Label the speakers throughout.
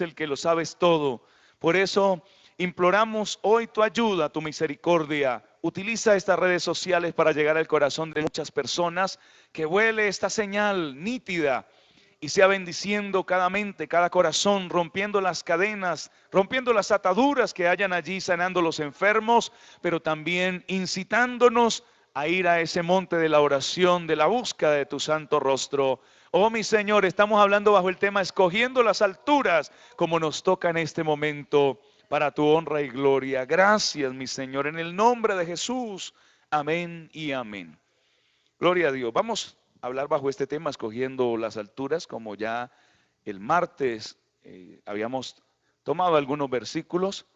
Speaker 1: el que lo sabes todo. Por eso imploramos hoy tu ayuda, tu misericordia. Utiliza estas redes sociales para llegar al corazón de muchas personas, que vuele esta señal nítida y sea bendiciendo cada mente, cada corazón, rompiendo las cadenas, rompiendo las ataduras que hayan allí, sanando los enfermos, pero también incitándonos a ir a ese monte de la oración, de la búsqueda de tu santo rostro. Oh mi Señor, estamos hablando bajo el tema escogiendo las alturas, como nos toca en este momento, para tu honra y gloria. Gracias, mi Señor, en el nombre de Jesús. Amén y amén. Gloria a Dios. Vamos a hablar bajo este tema, escogiendo las alturas, como ya el martes habíamos tomado algunos versículos.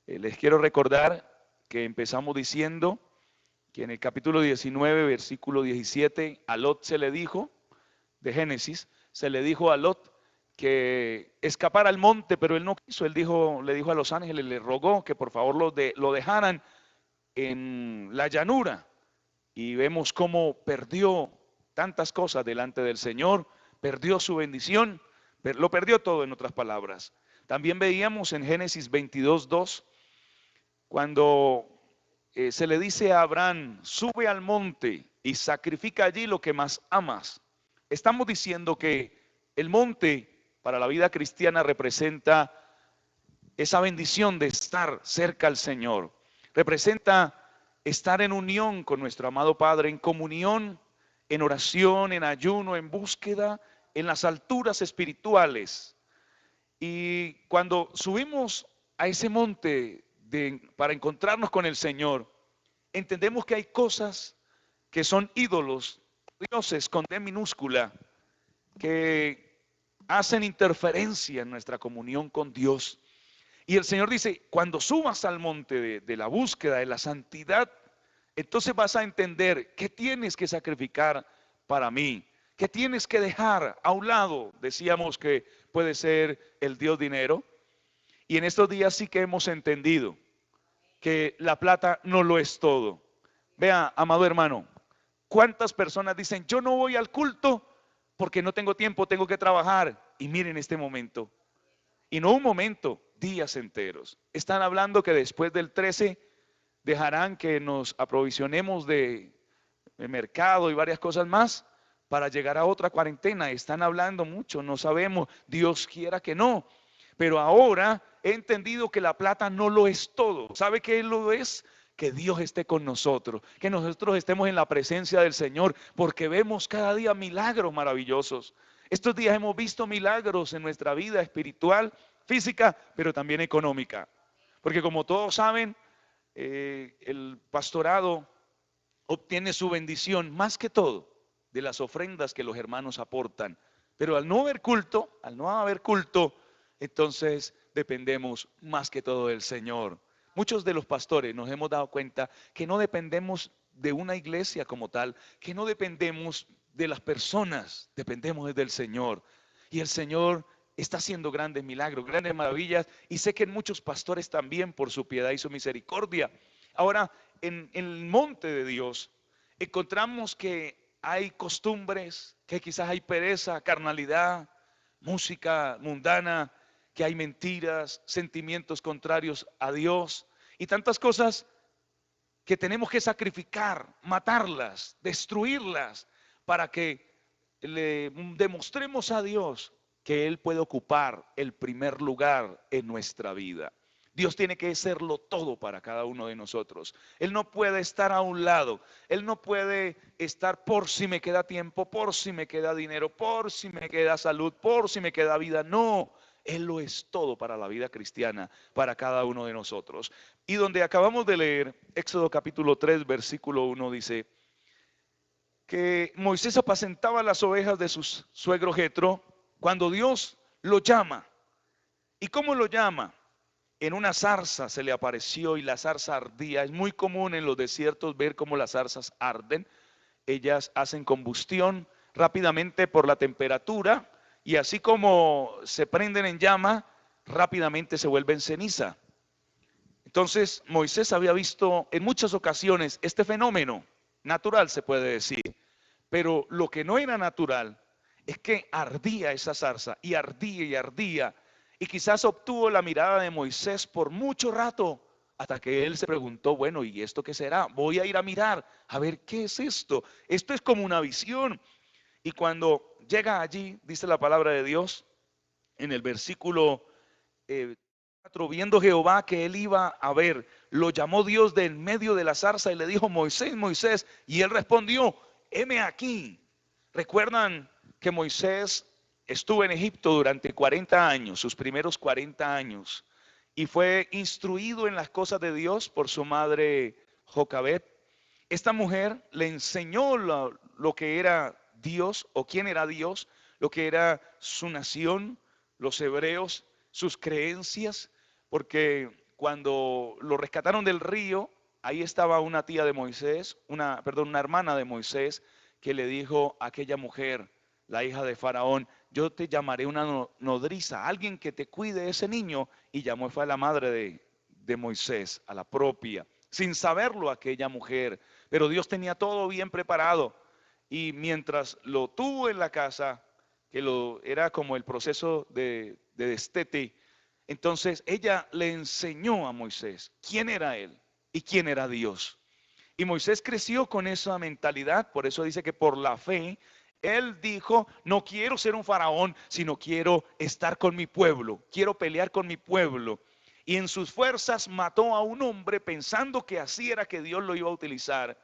Speaker 1: Les quiero recordar que empezamos diciendo que en el capítulo 19, versículo 17, a Lot se le dijo, de Génesis, se le dijo a Lot que escapara al monte, pero él no quiso. Él dijo, le dijo a los ángeles, le rogó que por favor lo dejaran en la llanura. Y vemos cómo perdió tantas cosas delante del Señor, perdió su bendición, lo perdió todo, en otras palabras. También veíamos en Génesis 22:2, cuando se le dice a Abraham, sube al monte y sacrifica allí lo que más amas. Estamos diciendo que el monte para la vida cristiana representa esa bendición de estar cerca al Señor. Representa estar en unión con nuestro amado Padre, en comunión, en oración, en ayuno, en búsqueda, en las alturas espirituales. Y cuando subimos a ese monte para encontrarnos con el Señor, entendemos que hay cosas que son ídolos, dioses con D minúscula, que hacen interferencia en nuestra comunión con Dios. Y el Señor dice, cuando subas al monte de la búsqueda, de la santidad, entonces vas a entender qué tienes que sacrificar para mí, qué tienes que dejar a un lado. Decíamos que puede ser el Dios dinero. Y en estos días sí que hemos entendido que la plata no lo es todo. Vea, amado hermano, ¿cuántas personas dicen, yo no voy al culto porque no tengo tiempo, tengo que trabajar? Y miren este momento. Y no un momento, días enteros. Están hablando que después del 13 dejarán que nos aprovisionemos de mercado y varias cosas más para llegar a otra cuarentena. Están hablando mucho, no sabemos, Dios quiera que no. Pero ahora he entendido que la plata no lo es todo. ¿Sabe qué lo es? Que Dios esté con nosotros, que nosotros estemos en la presencia del Señor, porque vemos cada día milagros maravillosos. Estos días hemos visto milagros en nuestra vida espiritual, física, pero también económica. Porque como todos saben, el pastorado obtiene su bendición más que todo de las ofrendas que los hermanos aportan. Pero al no haber culto, entonces dependemos más que todo del Señor. Muchos de los pastores nos hemos dado cuenta que no dependemos de una iglesia como tal, que no dependemos de las personas, dependemos del Señor. Y el Señor está haciendo grandes milagros, grandes maravillas, y sé que en muchos pastores también por su piedad y su misericordia. Ahora, en el monte de Dios encontramos que hay costumbres, que quizás hay pereza, carnalidad, música mundana, que hay mentiras, sentimientos contrarios a Dios y tantas cosas que tenemos que sacrificar, matarlas, destruirlas, para que le demostremos a Dios que Él puede ocupar el primer lugar en nuestra vida. Dios tiene que serlo todo para cada uno de nosotros. Él no puede estar a un lado. Él no puede estar por si me queda tiempo, por si me queda dinero, por si me queda salud, por si me queda vida. No, Él lo es todo para la vida cristiana, para cada uno de nosotros. Y donde acabamos de leer, Éxodo capítulo 3, versículo 1 dice que Moisés apacentaba las ovejas de su suegro Jetro cuando Dios lo llama. ¿Y cómo lo llama? En una zarza se le apareció y la zarza ardía. Es muy común en los desiertos ver cómo las zarzas arden. Ellas hacen combustión rápidamente por la temperatura y así como se prenden en llama, rápidamente se vuelven ceniza. Entonces Moisés había visto en muchas ocasiones este fenómeno natural, se puede decir, pero lo que no era natural es que ardía esa zarza y ardía y ardía. Y quizás obtuvo la mirada de Moisés por mucho rato, hasta que él se preguntó, bueno, ¿y esto qué será? Voy a ir a mirar, a ver qué es esto. Esto es como una visión. Y cuando llega allí, dice la palabra de Dios, en el versículo 4, viendo Jehová que él iba a ver, lo llamó Dios de en medio de la zarza y le dijo, Moisés, Moisés, y él respondió, heme aquí. ¿Recuerdan que Moisés estuvo en Egipto durante 40 años, sus primeros 40 años, y fue instruido en las cosas de Dios por su madre Jocabed? Esta mujer le enseñó lo que era Dios o quién era Dios, lo que era su nación, los hebreos, sus creencias, porque cuando lo rescataron del río, ahí estaba una tía de Moisés, una hermana de Moisés, que le dijo a aquella mujer, la hija de Faraón, yo te llamaré una nodriza, alguien que te cuide ese niño, y llamó, fue a la madre de Moisés, a la propia, sin saberlo aquella mujer, pero Dios tenía todo bien preparado, y mientras lo tuvo en la casa, que era como el proceso de destete, entonces ella le enseñó a Moisés quién era él y quién era Dios. Y Moisés creció con esa mentalidad, por eso dice que por la fe, él dijo, no quiero ser un faraón, sino quiero estar con mi pueblo, quiero pelear con mi pueblo. Y en sus fuerzas mató a un hombre pensando que así era que Dios lo iba a utilizar.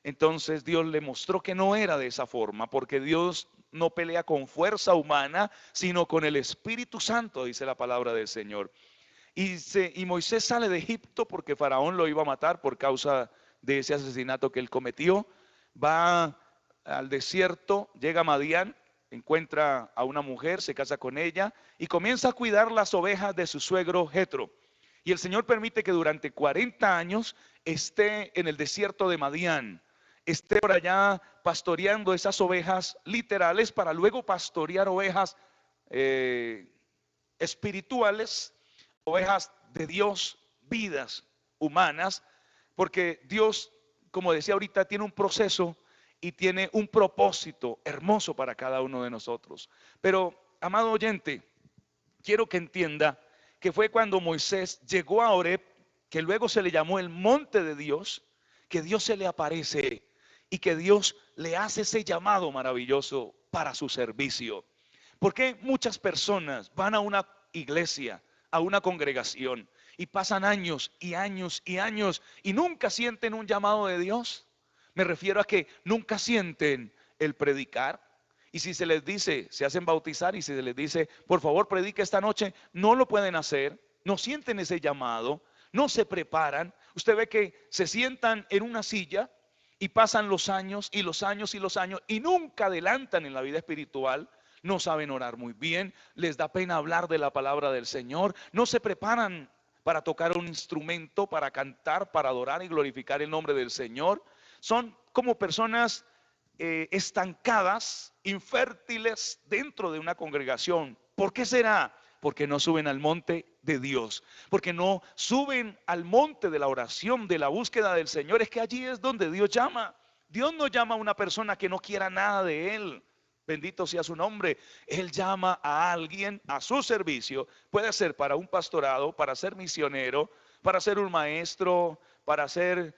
Speaker 1: Entonces Dios le mostró que no era de esa forma, porque Dios no pelea con fuerza humana, sino con el Espíritu Santo, dice la palabra del Señor. Y Moisés sale de Egipto porque Faraón lo iba a matar por causa de ese asesinato que él cometió. Va al desierto, llega a Madián, encuentra a una mujer, se casa con ella y comienza a cuidar las ovejas de su suegro Jetro. Y el Señor permite que durante 40 años esté en el desierto de Madián, esté por allá pastoreando esas ovejas literales para luego pastorear ovejas eh, espirituales, ovejas de Dios, vidas humanas, porque Dios, como decía ahorita, tiene un proceso y tiene un propósito hermoso para cada uno de nosotros. Pero, amado oyente, quiero que entienda que fue cuando Moisés llegó a Horeb, que luego se le llamó el monte de Dios, que Dios se le aparece y que Dios le hace ese llamado maravilloso para su servicio. Porque muchas personas van a una iglesia, a una congregación, y pasan años y años y años y nunca sienten un llamado de Dios? Me refiero a que nunca sienten el predicar. Y si se les dice, se hacen bautizar y si se les dice, por favor predique esta noche, no lo pueden hacer, no sienten ese llamado, no se preparan. Usted ve que se sientan en una silla y pasan los años y los años y los años y nunca adelantan en la vida espiritual. No saben orar muy bien, les da pena hablar de la palabra del Señor, no se preparan para tocar un instrumento, para cantar, para adorar y glorificar el nombre del Señor. Son como personas estancadas, infértiles dentro de una congregación. ¿Por qué será? Porque no suben al monte de Dios, porque no suben al monte de la oración, de la búsqueda del Señor. Es que allí es donde Dios llama. Dios no llama a una persona que no quiera nada de Él. Bendito sea su nombre. Él llama a alguien a su servicio. Puede ser para un pastorado, para ser misionero, para ser un maestro, para ser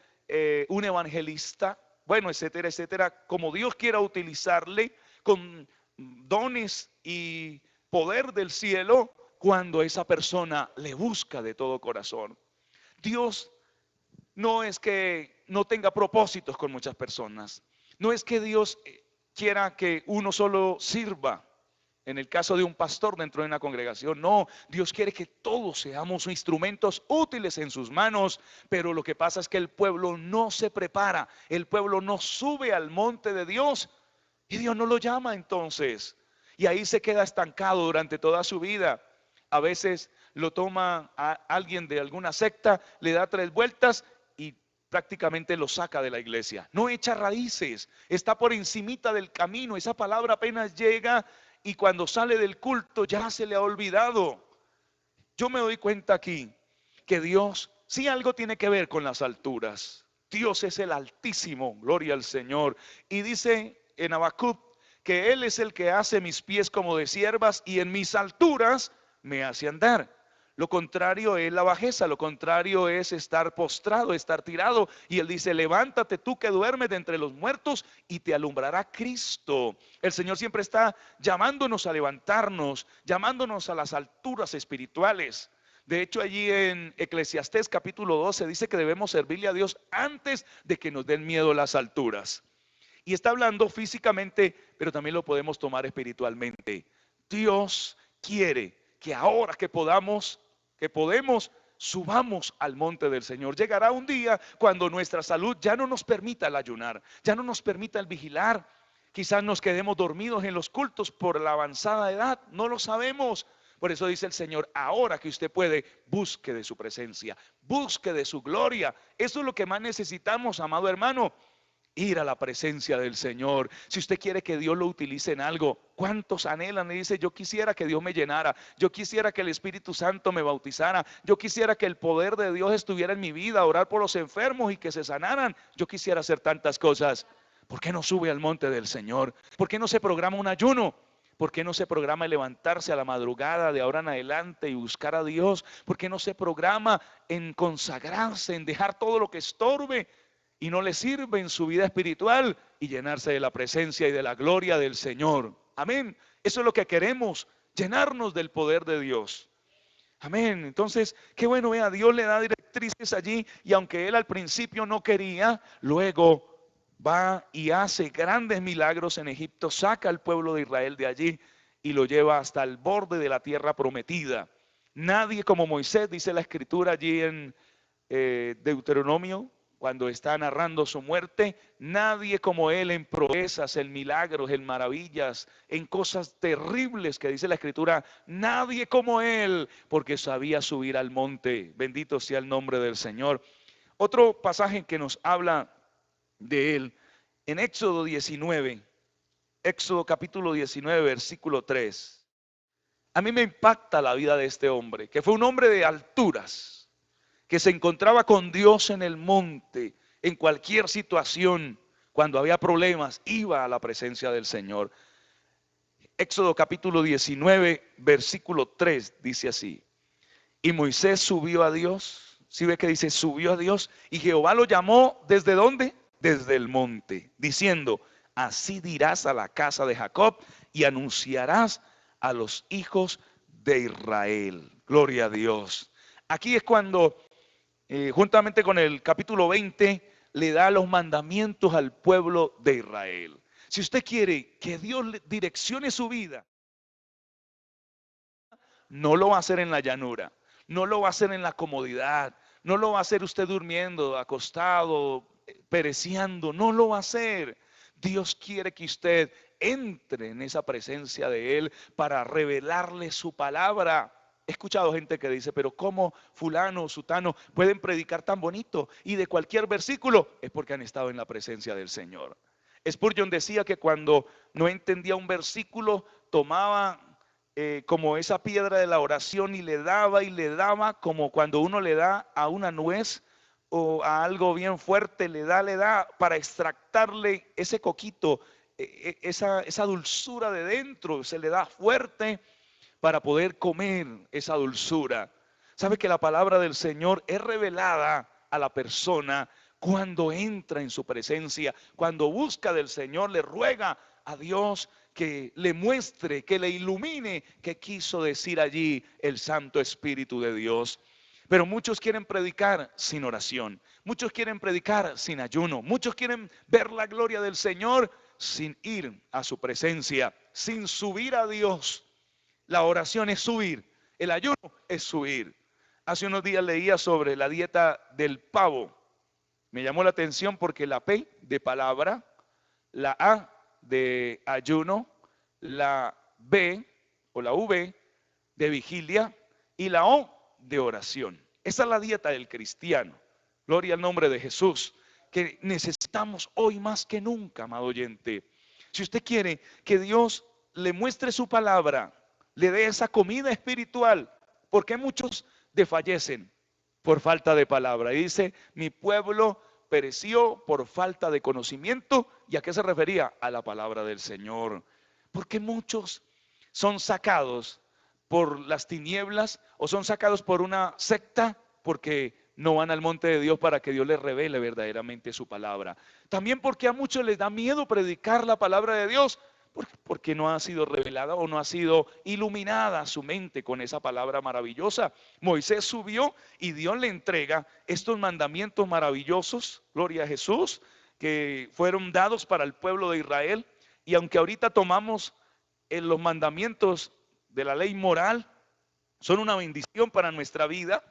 Speaker 1: un evangelista, bueno, etcétera, etcétera, como Dios quiera utilizarle con dones y poder del cielo cuando esa persona le busca de todo corazón. Dios no es que no tenga propósitos con muchas personas, no es que Dios quiera que uno solo sirva. En el caso de un pastor dentro de una congregación, no, Dios quiere que todos seamos instrumentos útiles en sus manos, pero lo que pasa es que el pueblo no se prepara, el pueblo no sube al monte de Dios y Dios no lo llama entonces. Y ahí se queda estancado durante toda su vida. A veces lo toma a alguien de alguna secta, le da 3 vueltas y prácticamente lo saca de la iglesia. No echa raíces, está por encimita del camino, esa palabra apenas llega y cuando sale del culto ya se le ha olvidado. Yo me doy cuenta aquí que Dios sí algo tiene que ver con las alturas. Dios es el Altísimo, gloria al Señor. Y dice en Habacuc que Él es el que hace mis pies como de siervas y en mis alturas me hace andar. Lo contrario es la bajeza, lo contrario es estar postrado, estar tirado. Y Él dice, levántate tú que duermes de entre los muertos y te alumbrará Cristo. El Señor siempre está llamándonos a levantarnos, llamándonos a las alturas espirituales. De hecho, allí en Eclesiastés capítulo 12 dice que debemos servirle a Dios antes de que nos den miedo las alturas. Y está hablando físicamente, pero también lo podemos tomar espiritualmente. Dios quiere que ahora que podemos, subamos al monte del Señor. Llegará un día cuando nuestra salud ya no nos permita el ayunar, ya no nos permita el vigilar. Quizás nos quedemos dormidos en los cultos por la avanzada edad, no lo sabemos. Por eso dice el Señor, ahora que usted puede, busque de su presencia, busque de su gloria. Eso es lo que más necesitamos, amado hermano. Ir a la presencia del Señor. Si usted quiere que Dios lo utilice en algo, ¿cuántos anhelan? Y dice, yo quisiera que Dios me llenara, yo quisiera que el Espíritu Santo me bautizara, yo quisiera que el poder de Dios estuviera en mi vida, orar por los enfermos y que se sanaran. Yo quisiera hacer tantas cosas. ¿Por qué no sube al monte del Señor? ¿Por qué no se programa un ayuno? ¿Por qué no se programa levantarse a la madrugada de ahora en adelante y buscar a Dios? ¿Por qué no se programa en consagrarse, en dejar todo lo que estorbe y no le sirve en su vida espiritual y llenarse de la presencia y de la gloria del Señor? Amén. Eso es lo que queremos, llenarnos del poder de Dios. Amén. Entonces, qué bueno, vea, Dios le da directrices allí y aunque él al principio no quería, luego va y hace grandes milagros en Egipto, saca al pueblo de Israel de allí y lo lleva hasta el borde de la tierra prometida. Nadie como Moisés, dice la escritura allí en Deuteronomio, cuando está narrando su muerte, nadie como él en proezas, en milagros, en maravillas, en cosas terribles que dice la escritura, nadie como él, porque sabía subir al monte. Bendito sea el nombre del Señor. Otro pasaje que nos habla de él, en Éxodo 19, Éxodo capítulo 19, versículo 3. A mí me impacta la vida de este hombre, que fue un hombre de alturas, que se encontraba con Dios en el monte, en cualquier situación, cuando había problemas, iba a la presencia del Señor. Éxodo capítulo 19, versículo 3, dice así, y Moisés subió a Dios, ¿sí ve que dice subió a Dios? Y Jehová lo llamó, ¿desde dónde? Desde el monte, diciendo, así dirás a la casa de Jacob y anunciarás a los hijos de Israel. Gloria a Dios. Aquí es cuando juntamente con el capítulo 20, le da los mandamientos al pueblo de Israel. Si usted quiere que Dios le direccione su vida, no lo va a hacer en la llanura, no lo va a hacer en la comodidad, no lo va a hacer usted durmiendo, acostado, pereciendo, no lo va a hacer. Dios quiere que usted entre en esa presencia de Él para revelarle su palabra. He escuchado gente que dice, pero ¿cómo fulano o sutano pueden predicar tan bonito? Y de cualquier versículo es porque han estado en la presencia del Señor. Spurgeon decía que cuando no entendía un versículo, tomaba como esa piedra de la oración y le daba como cuando uno le da a una nuez o a algo bien fuerte, le da para extractarle ese coquito, esa dulzura de dentro, se le da fuerte para poder comer esa dulzura. ¿Sabe que la palabra del Señor es revelada a la persona cuando entra en su presencia? Cuando busca del Señor, le ruega a Dios que le muestre, que le ilumine qué quiso decir allí el Santo Espíritu de Dios. Pero muchos quieren predicar sin oración, muchos quieren predicar sin ayuno, muchos quieren ver la gloria del Señor sin ir a su presencia, sin subir a Dios. La oración es subir, el ayuno es subir. Hace unos días leía sobre la dieta del pavo. Me llamó la atención porque la P de palabra, la A de ayuno, la B o la V de vigilia y la O de oración. Esa es la dieta del cristiano. Gloria al nombre de Jesús, que necesitamos hoy más que nunca, amado oyente. Si usted quiere que Dios le muestre su palabra, le dé esa comida espiritual, porque muchos desfallecen por falta de palabra. Y dice, mi pueblo pereció por falta de conocimiento. ¿Y a qué se refería? A la palabra del Señor. Porque muchos son sacados por las tinieblas o son sacados por una secta porque no van al monte de Dios para que Dios les revele verdaderamente su palabra. También porque a muchos les da miedo predicar la palabra de Dios porque no ha sido revelada o no ha sido iluminada su mente con esa palabra maravillosa. Moisés subió y Dios le entrega estos mandamientos maravillosos, gloria a Jesús, que fueron dados para el pueblo de Israel. Y aunque ahorita tomamos en los mandamientos de la ley moral, son una bendición para nuestra vida.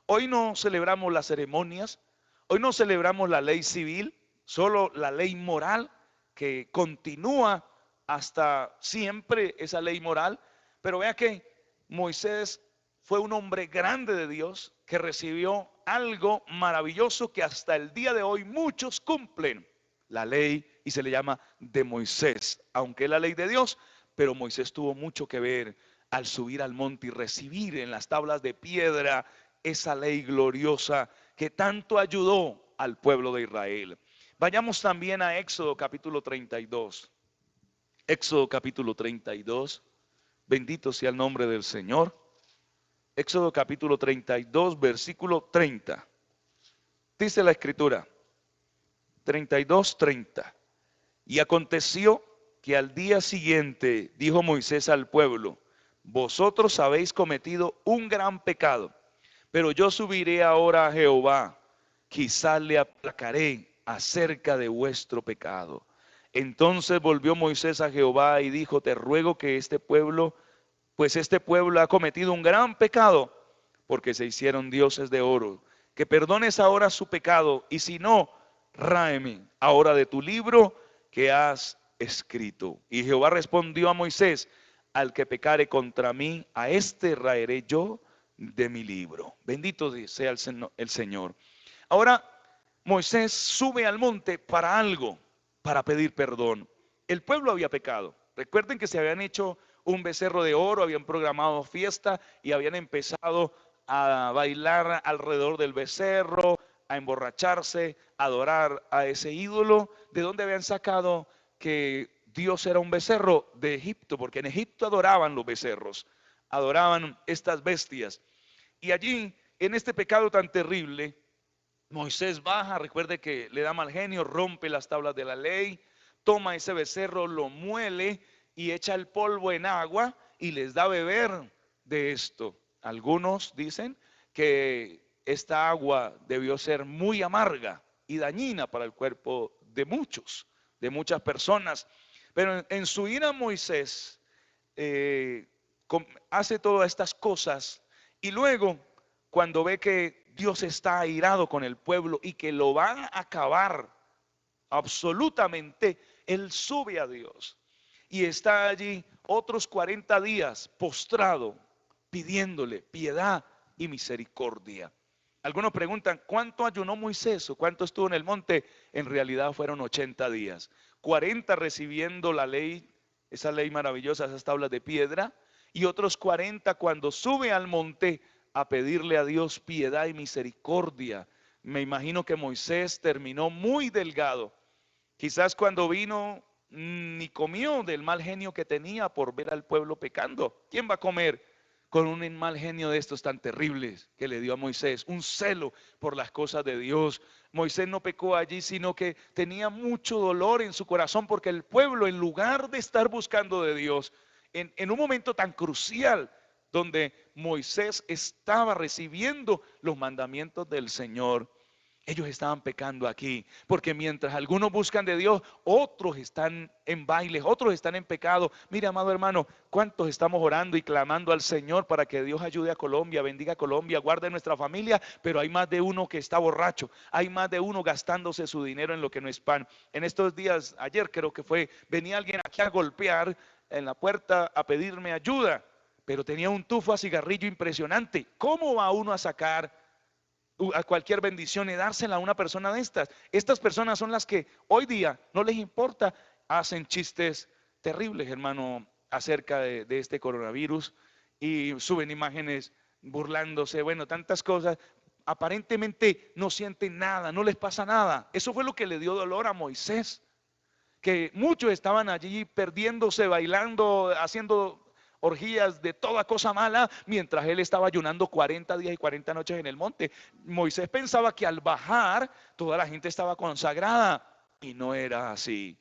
Speaker 1: Hoy no celebramos las ceremonias, hoy no celebramos la ley civil, solo la ley moral que continúa hasta siempre, esa ley moral. Pero vea que Moisés fue un hombre grande de Dios que recibió algo maravilloso que hasta el día de hoy muchos cumplen, la ley, y se le llama de Moisés, aunque es la ley de Dios, pero Moisés tuvo mucho que ver al subir al monte y recibir en las tablas de piedra esa ley gloriosa que tanto ayudó al pueblo de Israel. Vayamos también a Éxodo capítulo 32. Éxodo capítulo 32. Bendito sea el nombre del Señor. Éxodo capítulo 32, versículo 30. Dice la escritura, 32, 30. Y aconteció que al día siguiente dijo Moisés al pueblo: vosotros habéis cometido un gran pecado, pero yo subiré ahora a Jehová, quizás le aplacaré acerca de vuestro pecado. Entonces volvió Moisés a Jehová y dijo: te ruego que este pueblo ha cometido un gran pecado, porque se hicieron dioses de oro, que perdones ahora su pecado, y si no, ráeme ahora de tu libro que has escrito. Y Jehová respondió a Moisés: al que pecare contra mí, a este raeré yo de mi libro. Bendito sea el Señor. Ahora Moisés sube al monte para algo, para pedir perdón. El pueblo había pecado. Recuerden que se habían hecho un becerro de oro, habían programado fiesta y habían empezado a bailar alrededor del becerro, a emborracharse, a adorar a ese ídolo. ¿De dónde habían sacado que Dios era un becerro? De Egipto, porque en Egipto adoraban los becerros, adoraban estas bestias. Y allí, en este pecado tan terrible, Moisés baja, recuerde que le da mal genio, rompe las tablas de la ley, toma ese becerro, lo muele y echa el polvo en agua y les da a beber de esto. Algunos dicen que esta agua debió ser muy amarga y dañina para el cuerpo de muchas personas. Pero en su ira Moisés hace todas estas cosas y luego cuando ve que Dios está airado con el pueblo y que lo van a acabar absolutamente, él sube a Dios y está allí otros 40 días postrado, pidiéndole piedad y misericordia. Algunos preguntan, ¿cuánto ayunó Moisés o cuánto estuvo en el monte? En realidad fueron 80 días, 40 recibiendo la ley, esa ley maravillosa, esas tablas de piedra, y otros 40 cuando sube al monte a pedirle a Dios piedad y misericordia. Me imagino que Moisés terminó muy delgado. Quizás cuando vino ni comió del mal genio que tenía por ver al pueblo pecando. ¿Quién va a comer con un mal genio de estos tan terribles que le dio a Moisés? Un celo por las cosas de Dios. Moisés no pecó allí, sino que tenía mucho dolor en su corazón porque el pueblo, en lugar de estar buscando de Dios, en un momento tan crucial, donde Moisés estaba recibiendo los mandamientos del Señor, ellos estaban pecando aquí, porque mientras algunos buscan de Dios, otros están en bailes, otros están en pecado. Mira, amado hermano, cuántos estamos orando y clamando al Señor para que Dios ayude a Colombia, bendiga a Colombia, guarde nuestra familia, pero hay más de uno que está borracho, hay más de uno gastándose su dinero en lo que no es pan. En estos días, ayer creo que fue, venía alguien aquí a golpear en la puerta a pedirme ayuda, pero tenía un tufo a cigarrillo impresionante. ¿Cómo va uno a sacar a cualquier bendición y dársela a una persona de estas? Estas personas son las que hoy día no les importa, hacen chistes terribles, hermano, acerca de este coronavirus y suben imágenes burlándose, bueno, tantas cosas. Aparentemente no sienten nada, no les pasa nada. Eso fue lo que le dio dolor a Moisés, que muchos estaban allí perdiéndose, bailando, haciendo orgías de toda cosa mala, mientras él estaba ayunando 40 días y 40 noches en el monte. Moisés pensaba que al bajar toda la gente estaba consagrada y no era así.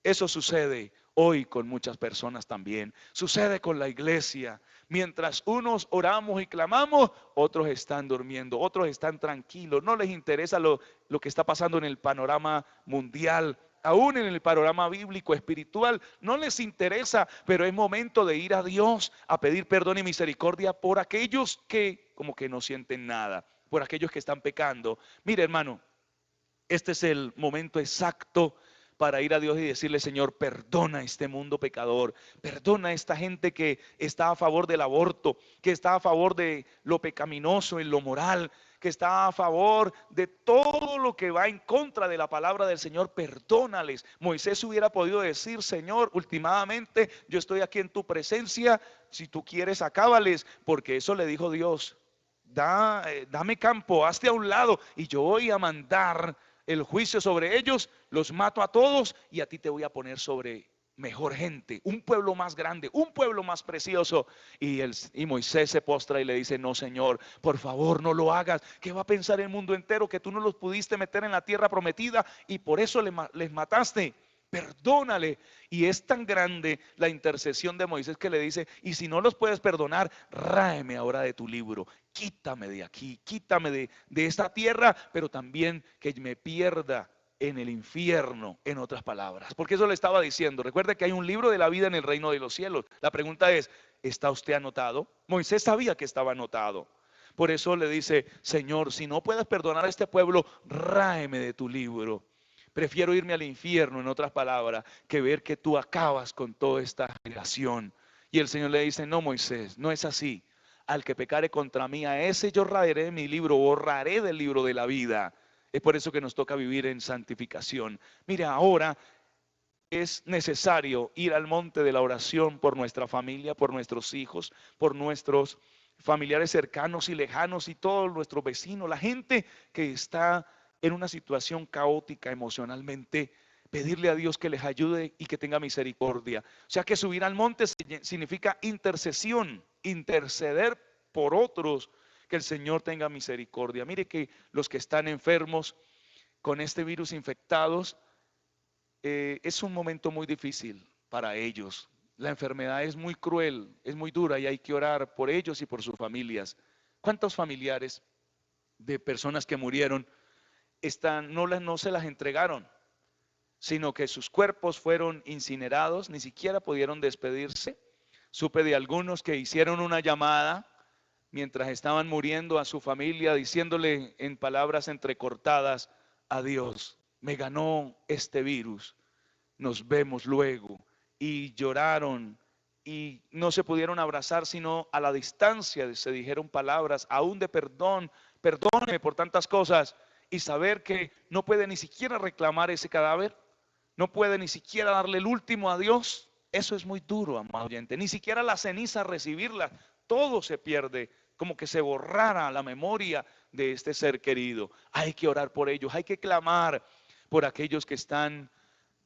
Speaker 1: Eso sucede hoy con muchas personas también. Sucede con la iglesia. Mientras unos oramos y clamamos, otros están durmiendo, otros están tranquilos. No les interesa lo que está pasando en el panorama mundial. Aún en el panorama bíblico, espiritual, no les interesa, pero es momento de ir a Dios a pedir perdón y misericordia por aquellos que como que no sienten nada, por aquellos que están pecando. Mire, hermano, este es el momento exacto para ir a Dios y decirle: Señor, perdona a este mundo pecador, perdona a esta gente que está a favor del aborto, que está a favor de lo pecaminoso en lo moral, que está a favor de todo lo que va en contra de la palabra del Señor. Perdónales. Moisés hubiera podido decir: Señor, últimamente yo estoy aquí en tu presencia, si tú quieres acábales, porque eso le dijo Dios. Dame campo, hazte a un lado y yo voy a mandar el juicio sobre ellos, los mato a todos y a ti te voy a poner sobre mejor gente, un pueblo más grande, un pueblo más precioso. Y Moisés se postra y le dice: no, Señor, por favor no lo hagas. ¿Qué va a pensar el mundo entero? Que tú no los pudiste meter en la tierra prometida y por eso les mataste. Perdónale. Y es tan grande la intercesión de Moisés que le dice: y si no los puedes perdonar, ráeme ahora de tu libro, quítame de aquí, quítame de esta tierra, pero también que me pierda en el infierno, en otras palabras. Porque eso le estaba diciendo. Recuerde que hay un libro de la vida en el reino de los cielos. La pregunta es: ¿está usted anotado? Moisés sabía que estaba anotado. Por eso le dice: Señor, si no puedes perdonar a este pueblo, ráeme de tu libro. Prefiero irme al infierno, en otras palabras, que ver que tú acabas con toda esta generación. Y el Señor le dice: no, Moisés, no es así. Al que pecare contra mí, a ese yo raeré de mi libro, borraré del libro de la vida. Es por eso que nos toca vivir en santificación. Mire, ahora es necesario ir al monte de la oración por nuestra familia, por nuestros hijos, por nuestros familiares cercanos y lejanos y todos nuestros vecinos, la gente que está en una situación caótica emocionalmente. Pedirle a Dios que les ayude y que tenga misericordia. O sea que subir al monte significa intercesión, interceder por otros, que el Señor tenga misericordia. Mire que los que están enfermos con este virus, infectados, es un momento muy difícil para ellos. La enfermedad es muy cruel, es muy dura y hay que orar por ellos y por sus familias. ¿Cuántos familiares de personas que murieron no se las entregaron, sino que sus cuerpos fueron incinerados, ni siquiera pudieron despedirse? Supe de algunos que hicieron una llamada mientras estaban muriendo a su familia, diciéndole en palabras entrecortadas: adiós, me ganó este virus, nos vemos luego. Y lloraron y no se pudieron abrazar sino a la distancia. Se dijeron palabras aún de perdón: perdóneme por tantas cosas. Y saber que no puede ni siquiera reclamar ese cadáver, no puede ni siquiera darle el último adiós. Eso es muy duro, amado oyente. Ni siquiera la ceniza recibirla. Todo se pierde, como que se borrara la memoria de este ser querido. Hay que orar por ellos, hay que clamar por aquellos que están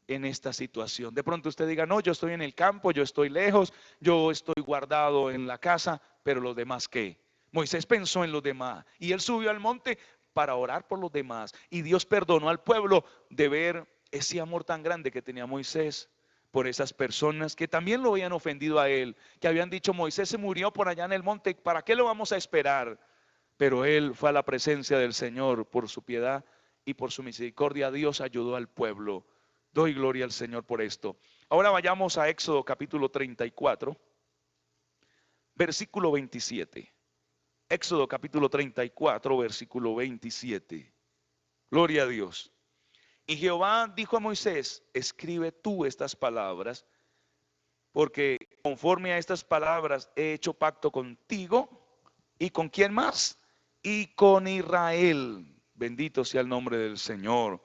Speaker 1: en esta situación. De pronto usted diga: no, yo estoy en el campo, yo estoy lejos, yo estoy guardado en la casa, pero los demás, ¿qué? Moisés pensó en los demás y él subió al monte para orar por los demás, y Dios perdonó al pueblo de ver ese amor tan grande que tenía Moisés por esas personas que también lo habían ofendido a él, que habían dicho: Moisés se murió por allá en el monte, ¿para qué lo vamos a esperar? Pero él fue a la presencia del Señor por su piedad y por su misericordia. Dios ayudó al pueblo. Doy gloria al Señor por esto. Ahora vayamos a Éxodo capítulo 34, versículo 27. Éxodo capítulo 34, versículo 27. Gloria a Dios. Y Jehová dijo a Moisés: escribe tú estas palabras, porque conforme a estas palabras he hecho pacto contigo. ¿Y con quién más? Y con Israel. Bendito sea el nombre del Señor.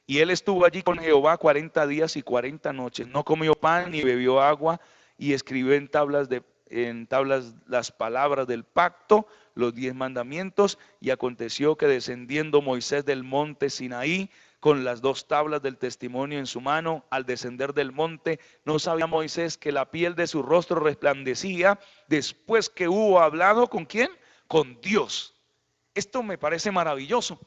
Speaker 1: Y él estuvo allí con Jehová 40 días y 40 noches. No comió pan ni bebió agua, y escribió en tablas las palabras del pacto, los 10 mandamientos. Y aconteció que descendiendo Moisés del monte Sinaí, con las dos tablas del testimonio en su mano al descender del monte. No sabía Moisés que la piel de su rostro resplandecía después que hubo hablado ¿con quién? Con Dios. Esto me parece maravilloso,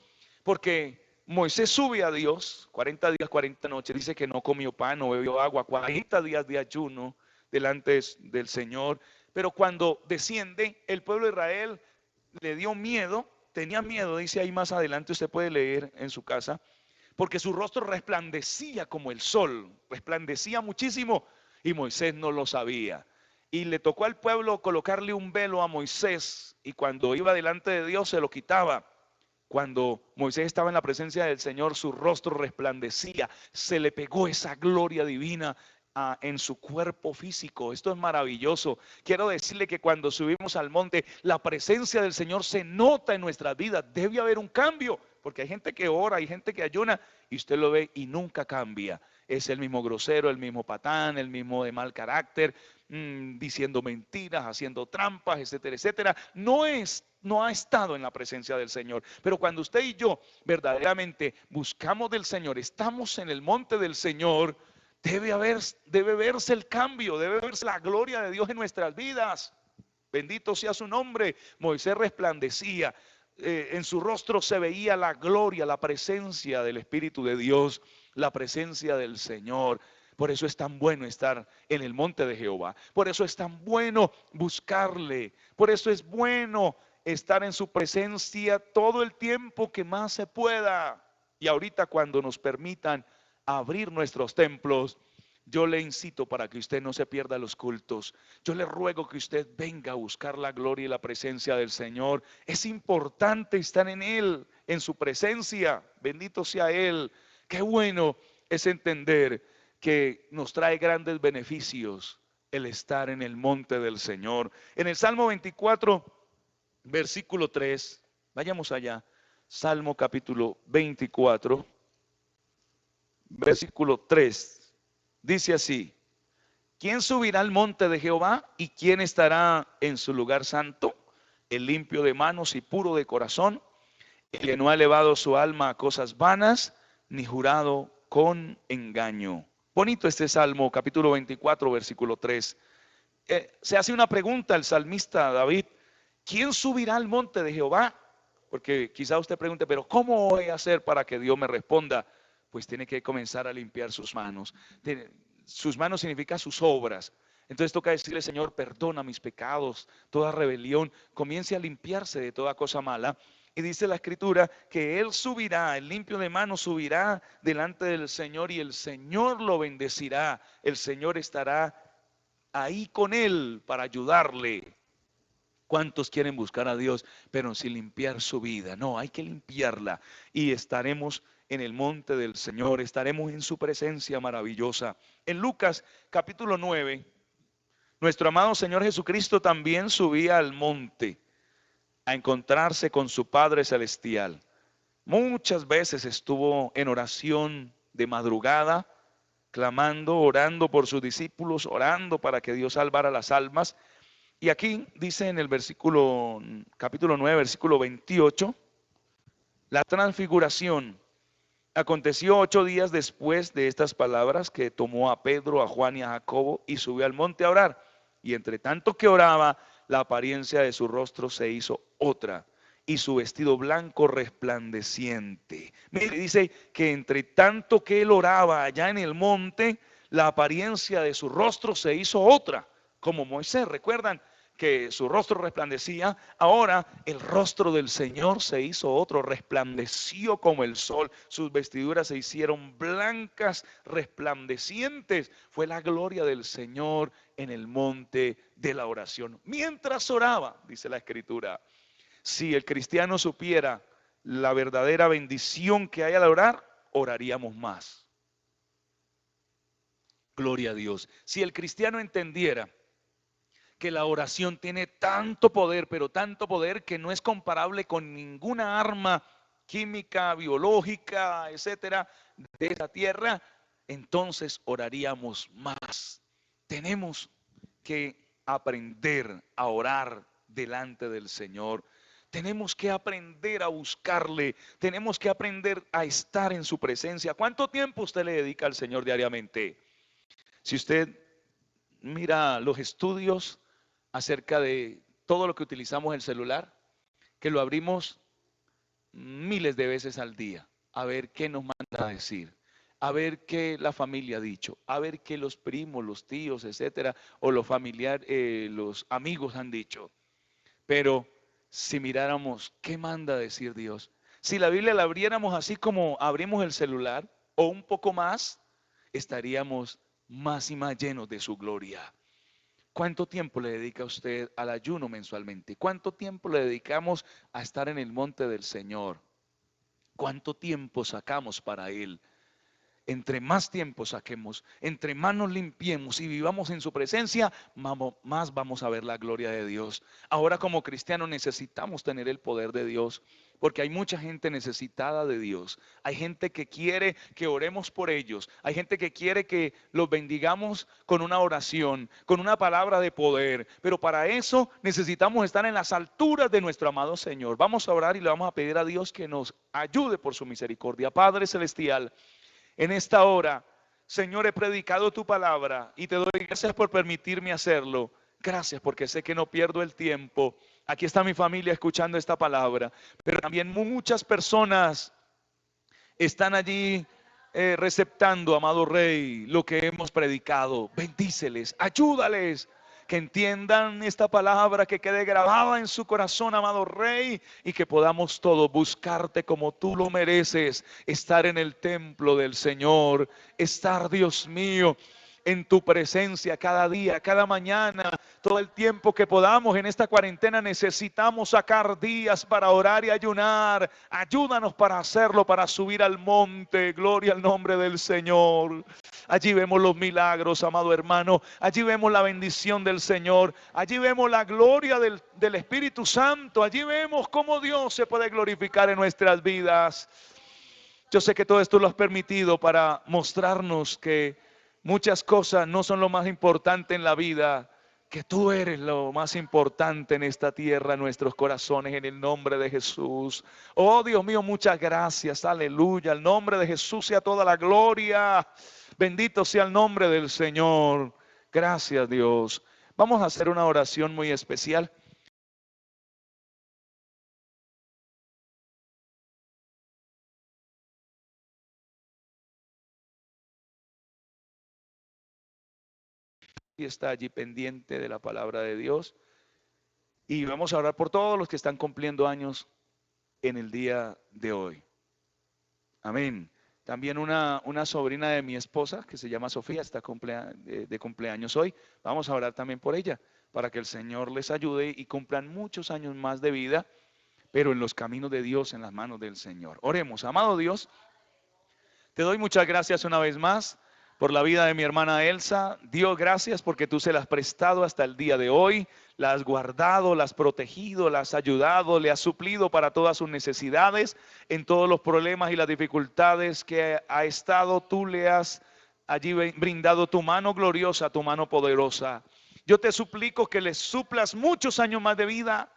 Speaker 1: porque Moisés sube a Dios, 40 días, 40 noches, dice que no comió pan, no bebió agua, 40 días de ayuno delante del Señor, pero cuando desciende, el pueblo de Israel le dio miedo, tenía miedo, dice ahí más adelante, usted puede leer en su casa, porque su rostro resplandecía como el sol, resplandecía muchísimo, y Moisés no lo sabía. Y le tocó al pueblo colocarle un velo a Moisés, y cuando iba delante de Dios se lo quitaba. Cuando Moisés estaba en la presencia del Señor, su rostro resplandecía, se le pegó esa gloria divina en su cuerpo físico. Esto es maravilloso. Quiero decirle que cuando subimos al monte, la presencia del Señor se nota en nuestras vidas. Debe haber un cambio, porque hay gente que ora, hay gente que ayuna, y usted lo ve y nunca cambia. Es el mismo grosero, el mismo patán, el mismo de mal carácter, diciendo mentiras, haciendo trampas, etcétera, etcétera. No ha estado en la presencia del Señor. Pero cuando usted y yo verdaderamente buscamos del Señor, estamos en el monte del Señor, debe verse el cambio, debe verse la gloria de Dios en nuestras vidas. Bendito sea su nombre. Moisés resplandecía, en su rostro se veía la gloria, la presencia del Espíritu de Dios, la presencia del Señor. Por eso es tan bueno estar en el monte de Jehová. Por eso es tan bueno buscarle. Por eso es bueno estar en su presencia todo el tiempo que más se pueda. Y ahorita cuando nos permitan abrir nuestros templos, yo le incito para que usted no se pierda los cultos. Yo le ruego que usted venga a buscar la gloria y la presencia del Señor. Es importante estar en Él, en su presencia. Bendito sea Él. Qué bueno es entender que nos trae grandes beneficios el estar en el monte del Señor. En el Salmo 24, versículo 3, vayamos allá. Salmo capítulo 24, versículo 3. Dice así: ¿quién subirá al monte de Jehová y quién estará en su lugar santo? El limpio de manos y puro de corazón, el que no ha elevado su alma a cosas vanas, ni jurado con engaño. Bonito este Salmo, capítulo 24, versículo 3. Se hace una pregunta el salmista David: ¿quién subirá al monte de Jehová? Porque quizá usted pregunte, pero ¿cómo voy a hacer para que Dios me responda? Pues tiene que comenzar a limpiar sus manos. Sus manos significa sus obras. Entonces toca decirle: Señor, perdona mis pecados, toda rebelión. Comience a limpiarse de toda cosa mala. Y dice la Escritura que Él subirá, el limpio de manos subirá delante del Señor y el Señor lo bendecirá. El Señor estará ahí con Él para ayudarle. ¿Cuántos quieren buscar a Dios, pero sin limpiar su vida? No, hay que limpiarla y estaremos en el monte del Señor, estaremos en su presencia maravillosa. En Lucas capítulo 9, nuestro amado Señor Jesucristo también subía al monte a encontrarse con su Padre Celestial. Muchas veces estuvo en oración de madrugada, clamando, orando por sus discípulos, orando para que Dios salvara las almas. Y aquí dice en el versículo, capítulo 9, versículo 28, la transfiguración. Aconteció 8 días después de estas palabras que tomó a Pedro, a Juan y a Jacobo y subió al monte a orar. Y entre tanto que oraba, la apariencia de su rostro se hizo otra y su vestido blanco resplandeciente. Mire, dice que entre tanto que él oraba allá en el monte, la apariencia de su rostro se hizo otra, como Moisés. ¿Recuerdan que su rostro resplandecía? Ahora el rostro del Señor se hizo otro, resplandeció como el sol, sus vestiduras se hicieron blancas, resplandecientes. Fue la gloria del Señor en el monte de la oración. Mientras oraba, dice la Escritura. Si el cristiano supiera la verdadera bendición que hay al orar, oraríamos más. Gloria a Dios. Si el cristiano entendiera que la oración tiene tanto poder, pero tanto poder que no es comparable con ninguna arma química, biológica, etcétera, de esta tierra, entonces oraríamos más. Tenemos que aprender a orar delante del Señor. Tenemos que aprender a buscarle, tenemos que aprender a estar en su presencia. ¿Cuánto tiempo usted le dedica al Señor diariamente? Si usted mira los estudios acerca de todo lo que utilizamos el celular, que lo abrimos miles de veces al día, a ver qué nos manda a decir, a ver qué la familia ha dicho, a ver qué los primos, los tíos, etcétera, o los familiares, los amigos han dicho. Pero si miráramos qué manda a decir Dios, si la Biblia la abriéramos así como abrimos el celular o un poco más, estaríamos más y más llenos de su gloria. ¿Cuánto tiempo le dedica usted al ayuno mensualmente? ¿Cuánto tiempo le dedicamos a estar en el monte del Señor? ¿Cuánto tiempo sacamos para Él? Entre más tiempo saquemos, entre más nos limpiemos y vivamos en su presencia, más vamos a ver la gloria de Dios. Ahora como cristianos necesitamos tener el poder de Dios, porque hay mucha gente necesitada de Dios. Hay gente que quiere que oremos por ellos. Hay gente que quiere que los bendigamos con una oración, con una palabra de poder. Pero para eso necesitamos estar en las alturas de nuestro amado Señor. Vamos a orar y le vamos a pedir a Dios que nos ayude por su misericordia. Padre Celestial, en esta hora, Señor, he predicado tu palabra y te doy gracias por permitirme hacerlo. Gracias porque sé que no pierdo el tiempo. Aquí está mi familia escuchando esta palabra, pero también muchas personas están allí receptando, amado Rey, lo que hemos predicado. Bendíceles, ayúdales, que entiendan esta palabra, que quede grabada en su corazón, amado Rey, y que podamos todos buscarte como tú lo mereces, estar en el templo del Señor, estar, Dios mío, en tu presencia cada día, cada mañana, todo el tiempo que podamos. En esta cuarentena necesitamos sacar días para orar y ayunar. Ayúdanos para hacerlo, para subir al monte. Gloria al nombre del Señor. Allí vemos los milagros, amado hermano. Allí vemos la bendición del Señor. Allí vemos la gloria del Espíritu Santo. Allí vemos cómo Dios se puede glorificar en nuestras vidas. Yo sé que todo esto lo has permitido para mostrarnos que muchas cosas no son lo más importante en la vida, que tú eres lo más importante en esta tierra, en nuestros corazones, en el nombre de Jesús. Oh Dios mío, muchas gracias, aleluya. Al nombre de Jesús sea toda la gloria. Bendito sea el nombre del Señor. Gracias, Dios. Vamos a hacer una oración muy especial. Y está allí pendiente de la palabra de Dios. Y vamos a orar por todos los que están cumpliendo años en el día de hoy. Amén. También una sobrina de mi esposa, que se llama Sofía, está de cumpleaños hoy. Vamos a orar también por ella, para que el Señor les ayude y cumplan muchos años más de vida, pero en los caminos de Dios, en las manos del Señor. Oremos, amado Dios, te doy muchas gracias una vez más por la vida de mi hermana Elsa. Dios, gracias porque tú se la has prestado hasta el día de hoy, la has guardado, la has protegido, la has ayudado, le has suplido para todas sus necesidades, en todos los problemas y las dificultades que ha estado, tú le has allí brindado tu mano gloriosa, tu mano poderosa. Yo te suplico que le suplas muchos años más de vida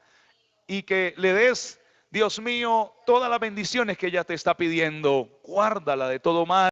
Speaker 1: y que le des, Dios mío, todas las bendiciones que ella te está pidiendo. Guárdala de todo mal.